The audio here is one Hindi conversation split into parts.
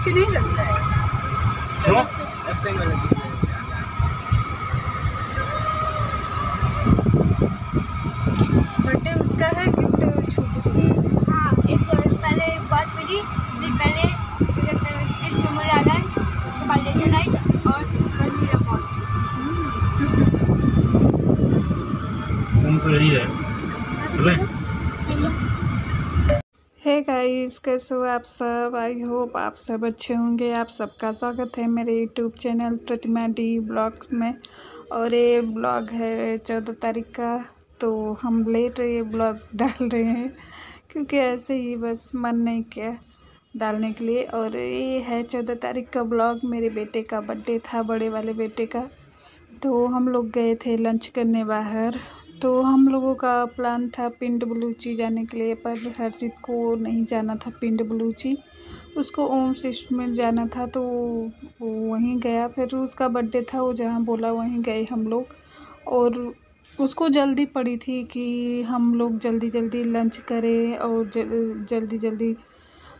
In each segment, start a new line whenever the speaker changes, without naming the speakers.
अच्छी नहीं लगता है।
क्यों?
बर्थडे उसका है, गिफ्ट छोटू।
हाँ, एक पहले वॉच मिली, फिर पहले किड्स मेमोरी आइलैंड, उसके बाद लेजर लाइट और फिर मिला वॉच।
तो यही है।
हे गाइस, कैसे हो आप सब? आई होप आप सब अच्छे होंगे। आप सबका स्वागत है मेरे यूट्यूब चैनल प्रतिमा डी ब्लॉग्स में। और ये ब्लॉग है 14 तारीख का, तो हम लेट ये ब्लॉग डाल रहे हैं क्योंकि ऐसे ही बस मन नहीं किया डालने के लिए। और ये है 14 तारीख का ब्लॉग। मेरे बेटे का बर्थडे था, बड़े वाले बेटे का। तो हम लोग गए थे लंच करने बाहर। तो हम लोगों का प्लान था पिंड बलूची जाने के लिए, पर हर्षित को नहीं जाना था पिंड बलूची, उसको ओम शिष्ट में जाना था। तो वो वहीं गया, फिर उसका बर्थडे था, वो जहाँ बोला वहीं गए हम लोग। और उसको जल्दी पड़ी थी कि हम लोग जल्दी जल्दी लंच करें और जल्दी जल्दी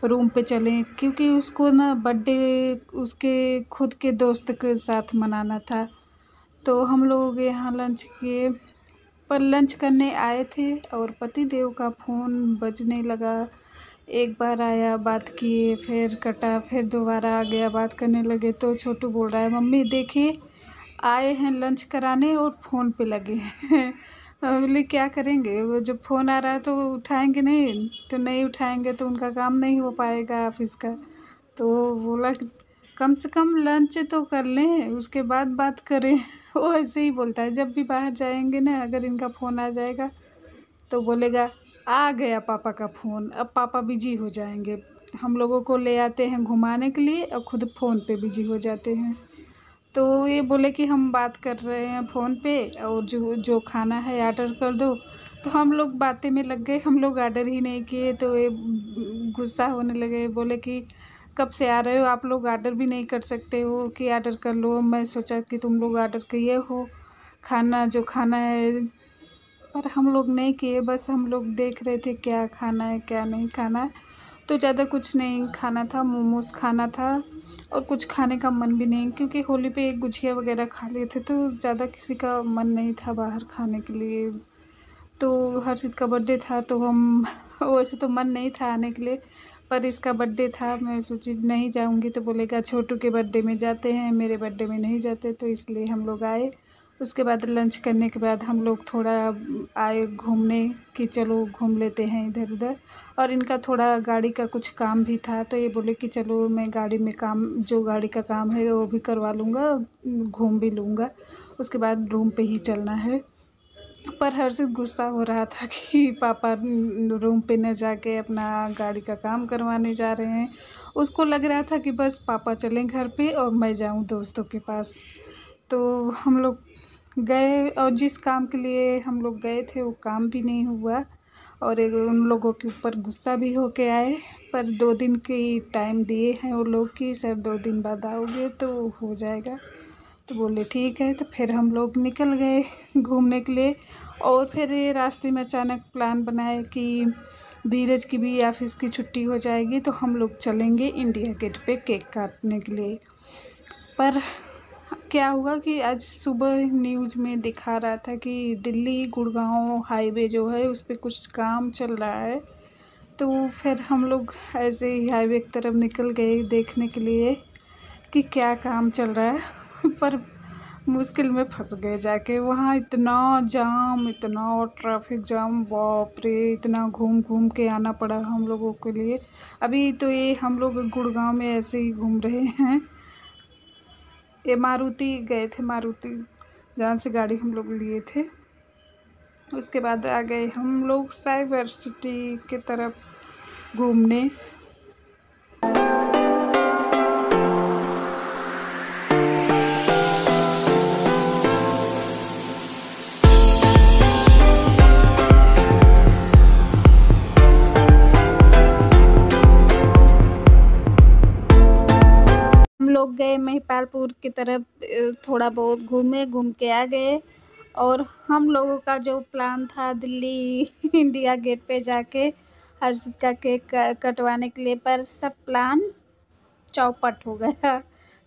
रूम पे चलें, क्योंकि उसको ना बर्थडे उसके खुद के दोस्त के साथ मनाना था। तो हम लोग यहाँ लंच किए, पर लंच करने आए थे और पति देव का फ़ोन बजने लगा। एक बार आया, बात किए, फिर कटा, फिर दोबारा आ गया, बात करने लगे। तो छोटू बोल रहा है, मम्मी देखिए आए हैं लंच कराने और फ़ोन पे लगे हैं। बोले क्या करेंगे, वो जब फ़ोन आ रहा है तो वो उठाएंगे नहीं, तो नहीं उठाएंगे तो उनका काम नहीं हो पाएगा ऑफिस का। तो बोला कि कम से कम लंच तो कर लें, उसके बाद बात करें। वो ऐसे ही बोलता है, जब भी बाहर जाएंगे ना, अगर इनका फ़ोन आ जाएगा तो बोलेगा आ गया पापा का फ़ोन, अब पापा बिजी हो जाएंगे। हम लोगों को ले आते हैं घुमाने के लिए और ख़ुद फ़ोन पे बिजी हो जाते हैं। तो ये बोले कि हम बात कर रहे हैं फ़ोन पे और जो जो खाना है आर्डर कर दो। तो हम लोग बातें में लग गए, हम लोग आर्डर ही नहीं किए। तो ये गुस्सा होने लगे, बोले कि कब से आ रहे हो, आप लोग आर्डर भी नहीं कर सकते हो कि आर्डर कर लो। मैं सोचा कि तुम लोग आर्डर किए हो खाना, जो खाना है, पर हम लोग नहीं किए। बस हम लोग देख रहे थे क्या खाना है क्या नहीं खाना है। तो ज़्यादा कुछ नहीं खाना था, मोमोज़ खाना था और कुछ खाने का मन भी नहीं, क्योंकि होली पे एक गुझिया वगैरह खा लिए थे, तो ज़्यादा किसी का मन नहीं था बाहर खाने के लिए। तो हर्षित का बर्थडे था, तो हम वैसे तो मन नहीं था आने के लिए, पर इसका बर्थडे था, मैं सोची नहीं जाऊंगी। तो बोलेगा छोटू के बर्थडे में जाते हैं, मेरे बर्थडे में नहीं जाते, तो इसलिए हम लोग आए। उसके बाद लंच करने के बाद हम लोग थोड़ा आए घूमने कि चलो घूम लेते हैं इधर उधर। और इनका थोड़ा गाड़ी का कुछ काम भी था, तो ये बोले कि चलो मैं गाड़ी में काम, जो गाड़ी का काम है वो भी करवा लूँगा, घूम भी लूँगा, उसके बाद रूम पे ही चलना है। पर हर्षित गुस्सा हो रहा था कि पापा रूम पे न जाके अपना गाड़ी का काम करवाने जा रहे हैं। उसको लग रहा था कि बस पापा चलें घर पे और मैं जाऊं दोस्तों के पास। तो हम लोग गए और जिस काम के लिए हम लोग गए थे वो काम भी नहीं हुआ, और एक उन लोगों के ऊपर गुस्सा भी होके आए। पर 2 दिन की टाइम दिए हैं वो लोग कि सर 2 दिन बाद आओगे तो हो जाएगा। तो बोले ठीक है। तो फिर हम लोग निकल गए घूमने के लिए। और फिर ये रास्ते में अचानक प्लान बनाए कि धीरज की भी ऑफिस की छुट्टी हो जाएगी तो हम लोग चलेंगे इंडिया गेट पे केक काटने के लिए। पर क्या हुआ कि आज सुबह न्यूज़ में दिखा रहा था कि दिल्ली गुड़गांव हाईवे जो है उस पर कुछ काम चल रहा है। तो फिर हम लोग ऐसे ही हाईवे की तरफ निकल गए देखने के लिए कि क्या काम चल रहा है। पर मुश्किल में फंस गए जाके वहाँ, इतना जाम, इतना ट्रैफिक जाम, बाप रे, इतना घूम घूम के आना पड़ा हम लोगों के लिए। अभी तो ये हम लोग गुड़गांव में ऐसे ही घूम रहे हैं। ये मारुति गए थे, मारुति जहाँ से गाड़ी हम लोग लिए थे। उसके बाद आ गए हम लोग साइबर सिटी की तरफ घूमने। लोग गए महिपालपुर की तरफ, थोड़ा बहुत घूमे, घूम के आ गए। और हम लोगों का जो प्लान था दिल्ली इंडिया गेट पे जाके हर्षित का केक कटवाने के लिए, पर सब प्लान चौपट हो गया,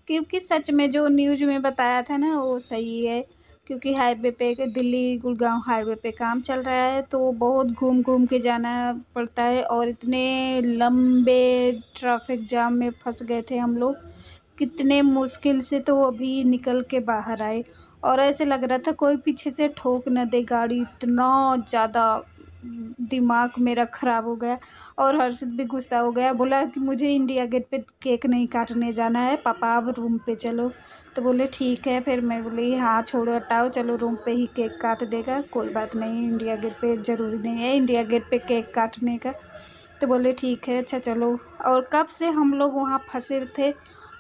क्योंकि सच में जो न्यूज़ में बताया था ना वो सही है। क्योंकि हाईवे पे दिल्ली गुड़गांव हाईवे पे काम चल रहा है, तो बहुत घूम घूम के जाना पड़ता है और इतने लंबे ट्रैफिक जाम में फंस गए थे हम लोग, कितने मुश्किल से तो अभी निकल के बाहर आए। और ऐसे लग रहा था कोई पीछे से ठोक न दे गाड़ी, इतना ज़्यादा दिमाग मेरा ख़राब हो गया। और हर्षित भी गुस्सा हो गया, बोला कि मुझे इंडिया गेट पे केक नहीं काटने जाना है पापा, अब रूम पे चलो। तो बोले ठीक है। फिर मैं बोली हाँ छोड़ो हटाओ, चलो रूम पे ही केक काट देगा, कोई बात नहीं, इंडिया गेट पे ज़रूरी नहीं है इंडिया गेट पे केक काटने का। तो बोले ठीक है अच्छा चलो। और कब से हम लोग वहाँ फंसे थे,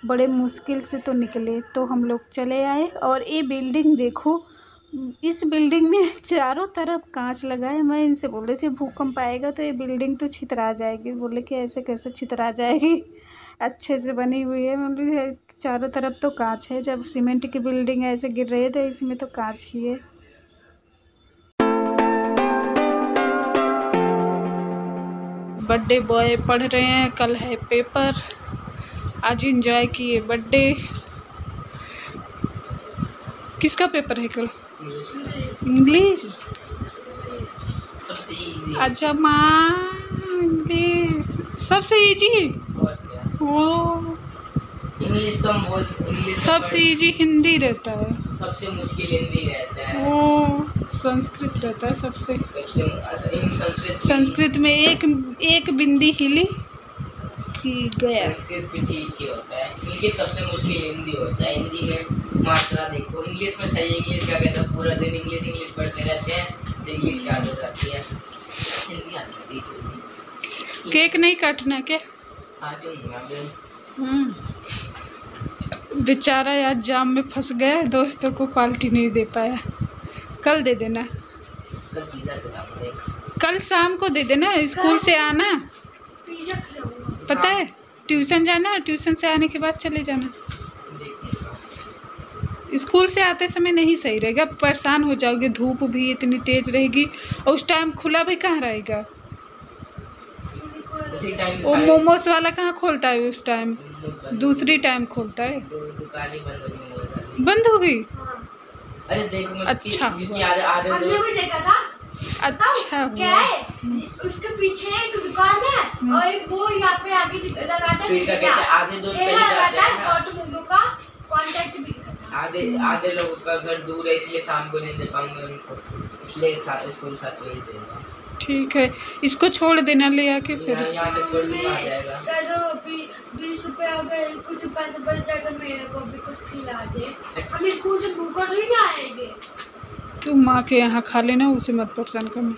बड़े मुश्किल से तो निकले, तो हम लोग चले आए। और ये बिल्डिंग देखो, इस बिल्डिंग में चारों तरफ कांच लगा है। मैं इनसे बोल रही थी भूकंप आएगा तो ये बिल्डिंग तो छितरा जाएगी। बोले कि ऐसे कैसे छितरा जाएगी, अच्छे से बनी हुई है। मतलब चारों तरफ तो कांच है, जब सीमेंट की बिल्डिंग ऐसे गिर रही है तो इसमें तो कांच ही है। बर्थडे बॉय पढ़ रहे हैं, कल है पेपर, आज एंजॉय किए बर्थडे। किसका पेपर है कल? इंग्लिश।
सबसे इजी।
अच्छा माँ, इंग्लिश सबसे इजी। ओ
इंग्लिश तो हम बहुत इंग्लिश
सबसे इजी हिंदी रहता है,
सबसे मुश्किल हिंदी रहता है।
ओ संस्कृत रहता है सबसे। संस्कृत में एक बिंदी हिली कि गया।
संस्कृत भी ठीक ही होता है, लेकिन सबसे मुश्किल हिंदी होता है। हिंदी में मात्रा देखो, इंग्लिश में सही इंग्लिश क्या कहता है, पूरा दिन इंग्लिश पढ़ते रहते हैं तो इंग्लिश याद हो जाती है, हिंदी आती है।
केक नहीं काटना क्या? बेचारा यार जाम में फंस गया, दोस्तों को पार्टी नहीं दे पाया। कल दे देना, कल शाम को दे देना, स्कूल से आना, पता है ट्यूशन जाना, ट्यूशन से आने के बाद चले जाना। स्कूल से आते समय नहीं सही रहेगा, परेशान हो जाओगे, धूप भी इतनी तेज रहेगी और उस टाइम खुला भी कहाँ रहेगा। वो मोमोज वाला कहाँ खोलता है उस टाइम, दूसरी टाइम खोलता है। बंद हो गई?
अरे देखो
अच्छा
हमने भी देखा था।
अच्छा
क्या है, उसके पीछे एक दुकान है और वो यहाँ पे आगे लगाता है,
आधे दोस्त चले जाते हैं
और तुम लोगों का कांटेक्ट भी दिखाता है।
आधे लोगों का घर दूर है, इसलिए शाम को नहीं दे पाऊंगा उनको, इसलिए स्कूल 7 बजे देगा।
ठीक है, इसको छोड़ देना ले आके, फिर
यहाँ तक छोड़ दूंगा, आ जाएगा।
20 रुपए अगर कुछ पैसे बच जाएगा मेरे को भी कुछ खिला दे, हम स्कूल से भूखा थोड़ी ना आएंगे।
तू माँ के यहाँ खा लेना, उसे मत परेशान करना।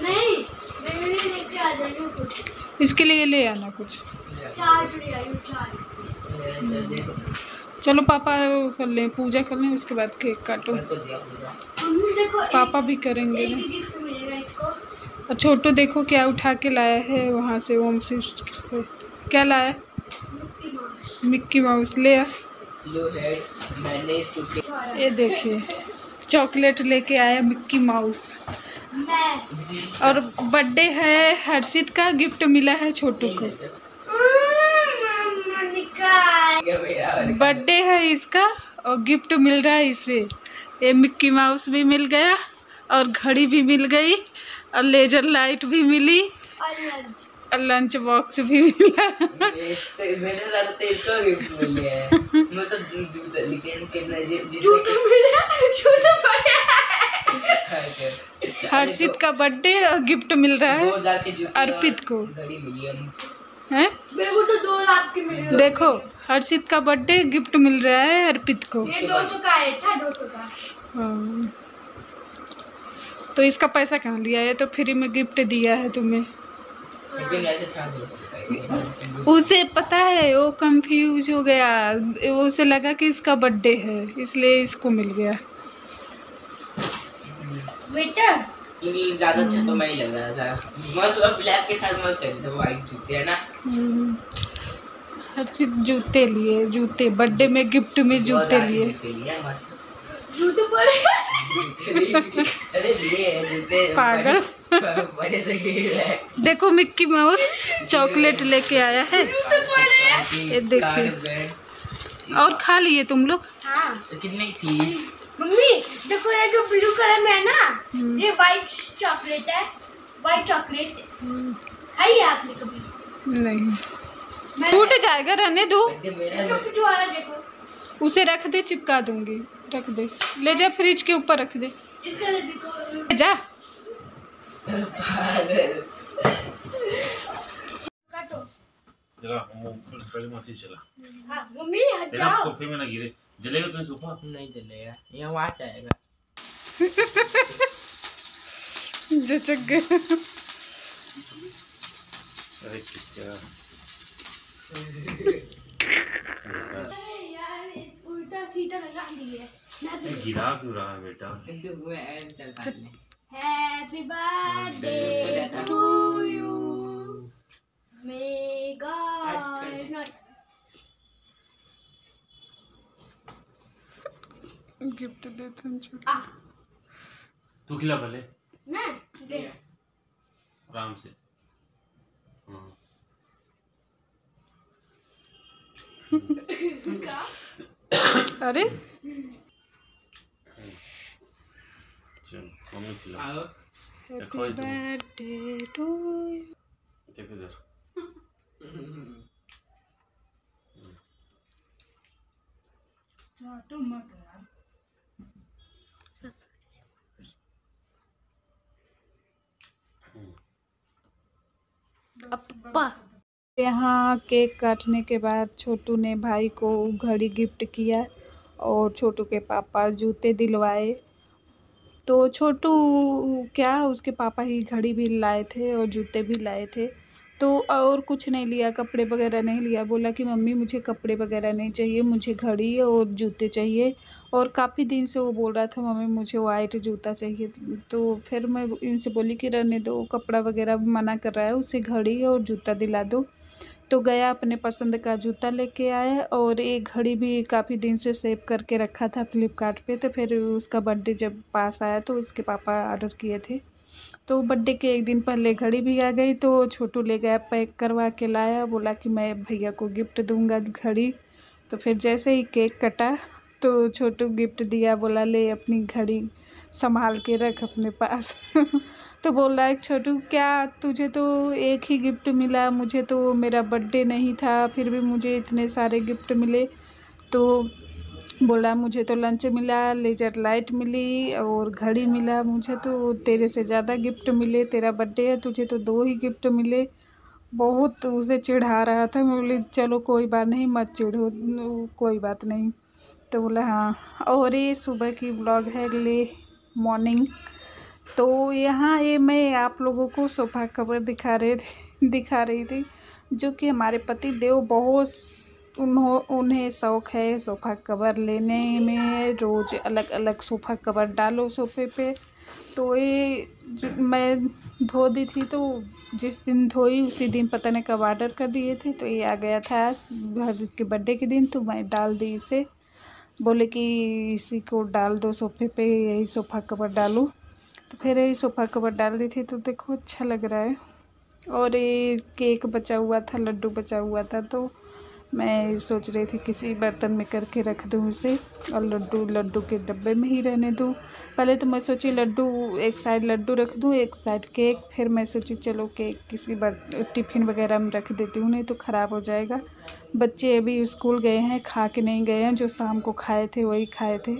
नहीं मेरे लिए लेके आ जाइए कुछ,
इसके लिए ले आना कुछ।
चाय ले आई हूँ, चाय।
चलो पापा वो कर लें, पूजा कर लें, उसके बाद केक काटो।
मम्मी देखो
पापा भी करेंगे ना।
गिफ्ट मिलेगा इसको।
और छोटू देखो क्या उठा के लाया है वहाँ से, ओम से क्या लाया? मिक्की माउस ले आ। ये देखिए चॉकलेट लेके आया मिक्की माउस। और बर्थडे है हर्षित का, गिफ्ट मिला है छोटू को। बर्थडे है इसका और गिफ्ट मिल रहा है इसे। ये मिक्की माउस भी मिल गया और घड़ी भी मिल गई और लेजर लाइट भी मिली और लंच बॉक्स भी मिला।
मेरे साथ तो इसको गिफ्ट मिले हैं, मैं तो
हर्षित का बर्थडे और गिफ्ट मिल रहा है
2000 के जूते
अर्पित को।
घड़ी मिली
है
मेरे को तो 2 लाख की मिली।
देखो हर्षित का बर्थडे गिफ्ट मिल रहा है अर्पित को।
ये 200 का है, था 200 का।
हाँ। तो इसका पैसा कहाँ लिया है, तो फ्री में गिफ्ट दिया है तुम्हें।
लेकिन ऐसे था 200 का।
उसे पता है, वो कंफ्यूज हो गया, उसे लगा कि इसका बर्थडे है इसलिए इसको मिल गया।
बेटा
ज़्यादा अच्छा तो मैं ही लग रहा था, मस्त और ब्लैक के साथ मस्त है, वाइट जूते है ना।
हर्षित जूते लिए, जूते बर्थडे में गिफ्ट में जूते लिए।
मस्त
जूते पड़े।
अरे लिए जूते
पागल।
बड़े तो
देखो मिक्की माउस चॉकलेट लेके आया है। ये देखिए, और खा लिए तुम लोग?
हाँ।
तो कितनी थी?
मम्मी देखो, ये जो ब्लू कलर में है ना, ये व्हाइट चॉकलेट है। व्हाइट चॉकलेट खाई है आपने कभी?
नहीं, टूट जाएगा, रहने दो।
इसका कुछ वाला देखो,
उसे रख दे, चिपका दूंगी। रख दे, ले जा फ्रिज के ऊपर रख दे।
इसका देखो,
जा।
काटो।
चला पहले मत ही चला।
हाँ मम्मी हट
तेरा
जाओ।
सोफे में ना गिरे। जलेगा तुम्हें सोफा?
नहीं जलेगा, ये आवाज आएगा।
जचक गए।
अरे क्या
यार उल्टा सीधा लगा दिए।
गिरा क्यों रहा है बेटा?
चल काट ले।
Happy birthday to you, may God not.
Gift देते हैं।
तू खिला पहले
मैं दे
आराम से। हाँ।
अरे
चल मम्मी खिला।
आओ।
देखो
हैप्पी बर्थडे टू यू।
देखो इधर।
अप्पा। यहाँ केक काटने के बाद छोटू ने भाई को घड़ी गिफ्ट किया और छोटू के पापा जूते दिलवाए। तो छोटू क्या, उसके पापा ही घड़ी भी लाए थे और जूते भी लाए थे। तो और कुछ नहीं लिया, कपड़े वगैरह नहीं लिया। बोला कि मम्मी मुझे कपड़े वगैरह नहीं चाहिए, मुझे घड़ी और जूते चाहिए। और काफ़ी दिन से वो बोल रहा था मम्मी मुझे वाइट जूता चाहिए। तो फिर मैं इनसे बोली कि रहने दो, कपड़ा वगैरह मना कर रहा है, उसे घड़ी और जूता दिला दो। तो गया, अपने पसंद का जूता लेके आया और एक घड़ी भी काफ़ी दिन से सेव करके रखा था फ्लिपकार्ट पे। तो फिर उसका बर्थडे जब पास आया तो उसके पापा ऑर्डर किए थे, तो बर्थडे के एक दिन पहले घड़ी भी आ गई। तो छोटू ले गया, पैक करवा के लाया, बोला कि मैं भैया को गिफ्ट दूंगा घड़ी। तो फिर जैसे ही केक कटा तो छोटू गिफ्ट दिया, बोला ले अपनी घड़ी संभाल के रख अपने पास। तो बोल रहा है छोटू क्या तुझे तो एक ही गिफ्ट मिला, मुझे तो मेरा बर्थडे नहीं था फिर भी मुझे इतने सारे गिफ्ट मिले। तो बोला मुझे तो लंच मिला, लेजर लाइट मिली और घड़ी मिला, मुझे तो तेरे से ज़्यादा गिफ्ट मिले, तेरा बर्थडे है तुझे तो 2 ही गिफ्ट मिले। बहुत उसे चिढ़ा रहा था। मैं बोली चलो कोई बात नहीं, मत चिढ़ो, कोई बात नहीं। तो बोला हाँ। और ये सुबह की ब्लॉग है, अगले मॉर्निंग। तो यहाँ ये मैं आप लोगों को सोफ़ा कवर दिखा रही थी जो कि हमारे पति देव बहुत उन्हें शौक़ है सोफ़ा कवर लेने में। रोज़ अलग अलग सोफ़ा कवर डालो सोफ़े पे। तो ये मैं धो दी थी, तो जिस दिन धोई उसी दिन पता नहीं कब ऑर्डर कर दिए थे। तो ये आ गया था घर के बर्थडे के दिन, तो मैं डाल दी इसे। बोले कि इसी को डाल दो सोफ़े पे, यही सोफ़ा कवर डालो। तो फिर यही सोफ़ा कवर डाल दी थी। तो देखो अच्छा लग रहा है। और ये केक बचा हुआ था, लड्डू बचा हुआ था, तो मैं सोच रही थी किसी बर्तन में करके रख दूँ इसे और लड्डू के डब्बे में ही रहने दूँ। पहले तो मैं सोची लड्डू एक साइड लड्डू रख दूँ, एक साइड केक। फिर मैं सोची चलो केक किसी टिफ़िन वगैरह में रख देती हूँ, नहीं तो ख़राब हो जाएगा। बच्चे अभी स्कूल गए हैं, खा के नहीं गए हैं, जो शाम को खाए थे वही खाए थे।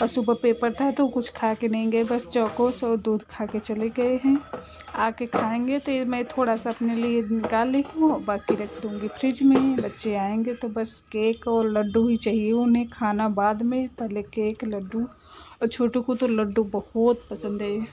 और सुबह पेपर था तो कुछ खा के नहीं गए, बस चौकोस और दूध खा के चले गए हैं। आके खाएंगे। तो मैं थोड़ा सा अपने लिए निकाल ली हूँ, बाकी रख दूँगी फ्रिज में। बच्चे आएंगे तो बस केक और लड्डू ही चाहिए उन्हें, खाना बाद में, पहले केक लड्डू। और छोटू को तो लड्डू बहुत पसंद है।